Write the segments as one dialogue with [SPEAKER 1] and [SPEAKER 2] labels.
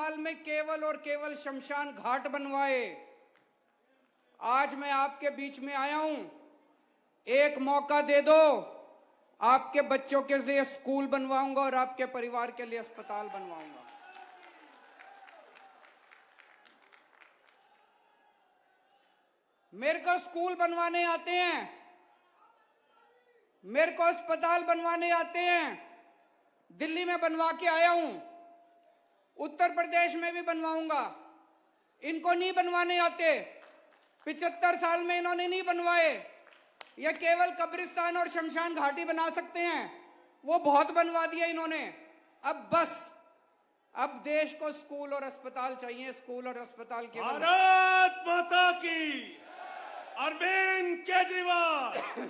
[SPEAKER 1] साल में केवल और केवल शमशान घाट बनवाए। आज मैं आपके बीच में आया हूं, एक मौका दे दो, आपके बच्चों के लिए स्कूल बनवाऊंगा और आपके परिवार के लिए अस्पताल बनवाऊंगा। मेरे को स्कूल बनवाने आते हैं, मेरे को अस्पताल बनवाने आते हैं। दिल्ली में बनवा के आया हूं, उत्तर प्रदेश में भी बनवाऊंगा। इनको नहीं बनवाने आते, 75 साल में इन्होंने नहीं बनवाए। ये केवल कब्रिस्तान और शमशान घाटी बना सकते हैं, वो बहुत बनवा दिया इन्होंने। अब बस, अब देश को स्कूल और अस्पताल चाहिए, स्कूल और अस्पताल के।
[SPEAKER 2] भारत माता की, अरविंद केजरीवाल।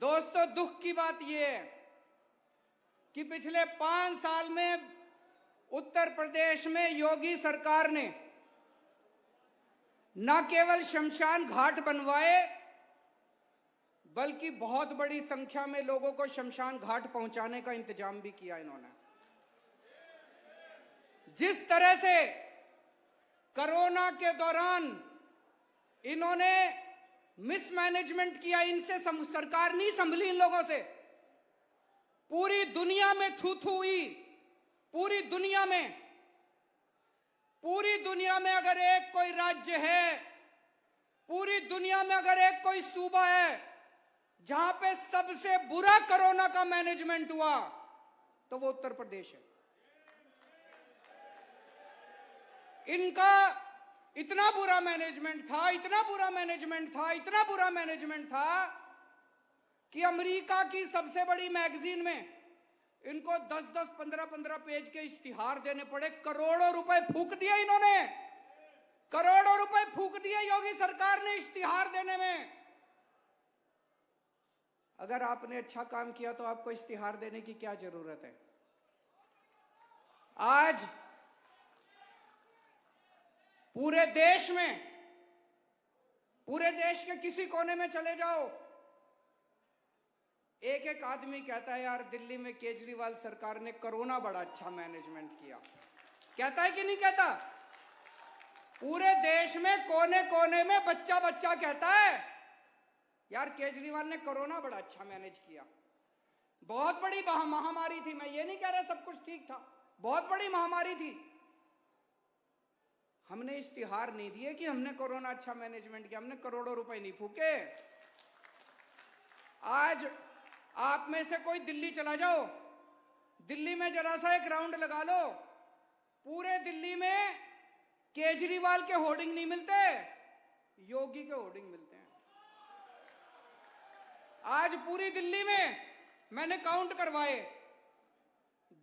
[SPEAKER 1] दोस्तों, दुख की बात यह है कि पिछले 5 साल में उत्तर प्रदेश में योगी सरकार ने न केवल शमशान घाट बनवाए, बल्कि बहुत बड़ी संख्या में लोगों को शमशान घाट पहुंचाने का इंतजाम भी किया इन्होंने। जिस तरह से कोरोना के दौरान इन्होंने मिसमैनेजमेंट किया, इनसे सरकार नहीं संभली इन लोगों से। पूरी दुनिया में थू थू हुई, पूरी दुनिया में अगर एक कोई राज्य है, पूरी दुनिया में अगर एक कोई सूबा है जहां पे सबसे बुरा कोरोना का मैनेजमेंट हुआ, तो वो उत्तर प्रदेश है। इनका इतना बुरा मैनेजमेंट था, इतना बुरा मैनेजमेंट था कि अमेरिका की सबसे बड़ी मैगजीन में इनको 10-10, 15-15 पेज के इश्तिहार देने पड़े। करोड़ों रुपए फूंक दिए इन्होंने, करोड़ों रुपए फूंक दिए योगी सरकार ने इश्तिहार देने में। अगर आपने अच्छा काम किया तो आपको इश्तिहार देने की क्या जरूरत है? आज पूरे देश में, पूरे देश के किसी कोने में चले जाओ, एक एक आदमी कहता है यार दिल्ली में केजरीवाल सरकार ने कोरोना बड़ा अच्छा मैनेजमेंट किया। कहता है कि नहीं कहता? पूरे देश में कोने कोने में बच्चा बच्चा कहता है यार केजरीवाल ने कोरोना बड़ा अच्छा मैनेज किया। बहुत बड़ी महामारी थी, मैं ये नहीं कह रहा सब कुछ ठीक था, बहुत बड़ी महामारी थी। हमने इश्तिहार नहीं दिए कि हमने कोरोना अच्छा मैनेजमेंट किया, हमने करोड़ों रुपए नहीं फूके। आज आप में से कोई दिल्ली चला जाओ, दिल्ली में जरा सा एक राउंड लगा लो, पूरे दिल्ली में केजरीवाल के होर्डिंग नहीं मिलते, योगी के होर्डिंग मिलते हैं। आज पूरी दिल्ली में मैंने काउंट करवाए,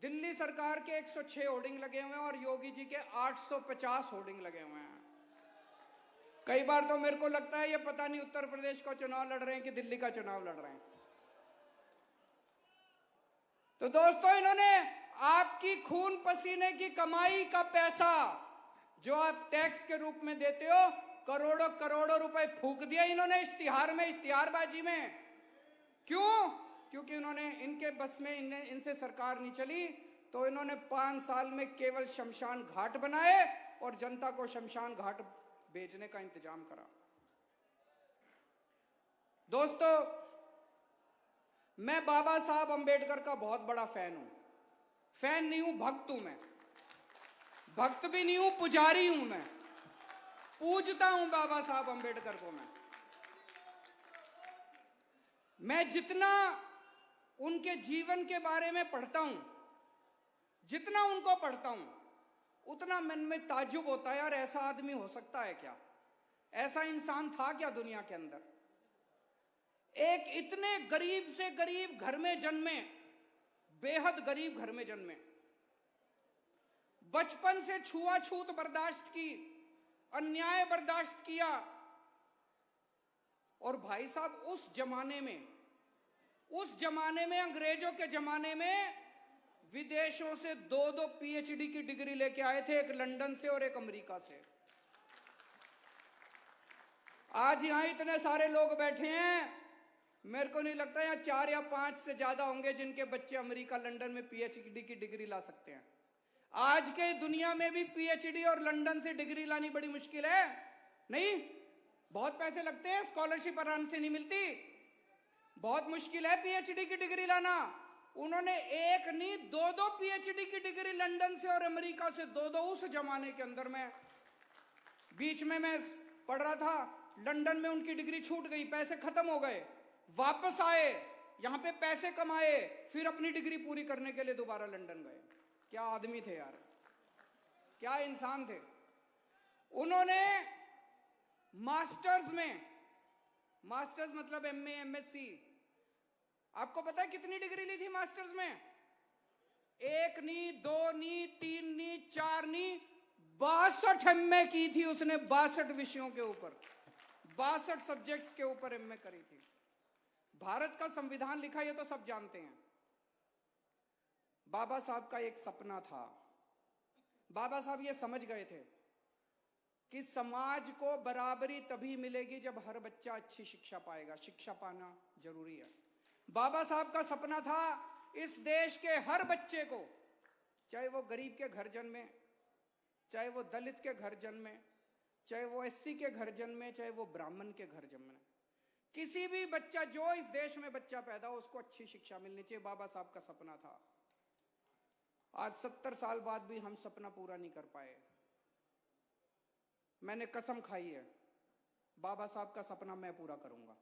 [SPEAKER 1] दिल्ली सरकार के 106 होर्डिंग लगे हुए हैं और योगी जी के 850 होर्डिंग लगे हुए हैं। कई बार तो मेरे को लगता है ये पता नहीं उत्तर प्रदेश का चुनाव लड़ रहे हैं कि दिल्ली का चुनाव लड़ रहे हैं। तो दोस्तों, इन्होंने आपकी खून पसीने की कमाई का पैसा जो आप टैक्स के रूप में देते हो, करोड़ों करोड़ों रुपए फूंक दिए इन्होंने इश्तिहार में, इश्तिहारबाजी में। क्यों? क्योंकि इन्होंने, इनके बस में इनसे सरकार नहीं चली, तो इन्होंने 5 साल में केवल शमशान घाट बनाए और जनता को शमशान घाट बेचने का इंतजाम करा। दोस्तों, मैं बाबा साहब अंबेडकर का बहुत बड़ा फैन हूं। फैन नहीं हूं, भक्त हूं मैं। भक्त भी नहीं हूं, पुजारी हूं मैं। पूजता हूं बाबा साहब अंबेडकर को मैं जितना उनके जीवन के बारे में पढ़ता हूं, जितना उनको पढ़ता हूं, उतना मन में ताज्जुब होता है, यार ऐसा आदमी हो सकता है क्या? ऐसा इंसान था क्या दुनिया के अंदर? एक इतने गरीब से गरीब घर में जन्मे, बेहद गरीब घर में जन्मे, बचपन से छुआछूत बर्दाश्त की, अन्याय बर्दाश्त किया। और भाई साहब, उस जमाने में अंग्रेजों के जमाने में विदेशों से 2-2 पीएचडी की डिग्री लेके आए थे, एक लंदन से और एक अमेरिका से। आज यहां इतने सारे लोग बैठे हैं, मेरे को नहीं लगता यहाँ 4 या 5 से ज्यादा होंगे जिनके बच्चे अमेरिका लंदन में पीएचडी की डिग्री ला सकते हैं। आज के दुनिया में भी पीएचडी और लंदन से डिग्री लानी बड़ी मुश्किल है। नहीं, बहुत पैसे लगते हैं, स्कॉलरशिप आराम से नहीं मिलती, बहुत मुश्किल है पीएचडी की डिग्री लाना। उन्होंने एक नहीं दो पीएचडी की डिग्री लंदन से और अमेरिका से, दो उस जमाने के अंदर में। बीच में मैं पढ़ रहा था, लंदन में उनकी डिग्री छूट गई, पैसे खत्म हो गए, वापस आए, यहां पे पैसे कमाए, फिर अपनी डिग्री पूरी करने के लिए दोबारा लंदन गए। क्या आदमी थे यार, क्या इंसान थे। उन्होंने मास्टर्स में, मास्टर्स मतलब एमए एमएससी, आपको पता है कितनी डिग्री ली थी मास्टर्स में? एक नहीं, दो नहीं, तीन नहीं, चार नहीं, 62 एमए की थी उसने, 62 विषयों के ऊपर, 62 सब्जेक्ट्स के ऊपर एमए करी थी। भारत का संविधान लिखा, ये तो सब जानते हैं। बाबा साहब का एक सपना था। बाबा साहब ये समझ गए थे कि समाज को बराबरी तभी मिलेगी जब हर बच्चा अच्छी शिक्षा पाएगा, शिक्षा पाना जरूरी है। बाबा साहब का सपना था इस देश के हर बच्चे को, चाहे वो गरीब के घर जन्मे, चाहे वो दलित के घर जन्मे, चाहे वो एससी के घर जन्मे, चाहे वो ब्राह्मण के घर जन्मे, किसी भी बच्चा, जो इस देश में बच्चा पैदा हो, उसको अच्छी शिक्षा मिलनी चाहिए। बाबा साहब का सपना था। आज 70 साल बाद भी हम सपना पूरा नहीं कर पाए। मैंने कसम खाई है, बाबा साहब का सपना मैं पूरा करूंगा।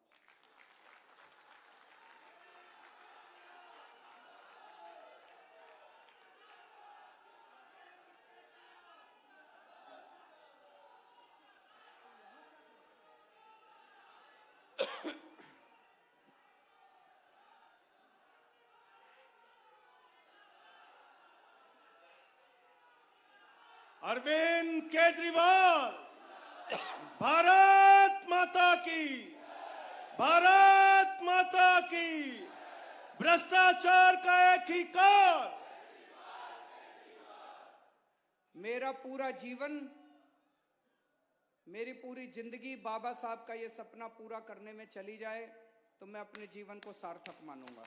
[SPEAKER 2] अरविंद केजरीवाल, भारत माता की, भारत माता की। भ्रष्टाचार का एक ही काल।
[SPEAKER 1] मेरा पूरा जीवन, मेरी पूरी जिंदगी बाबा साहब का ये सपना पूरा करने में चली जाए तो मैं अपने जीवन को सार्थक मानूंगा।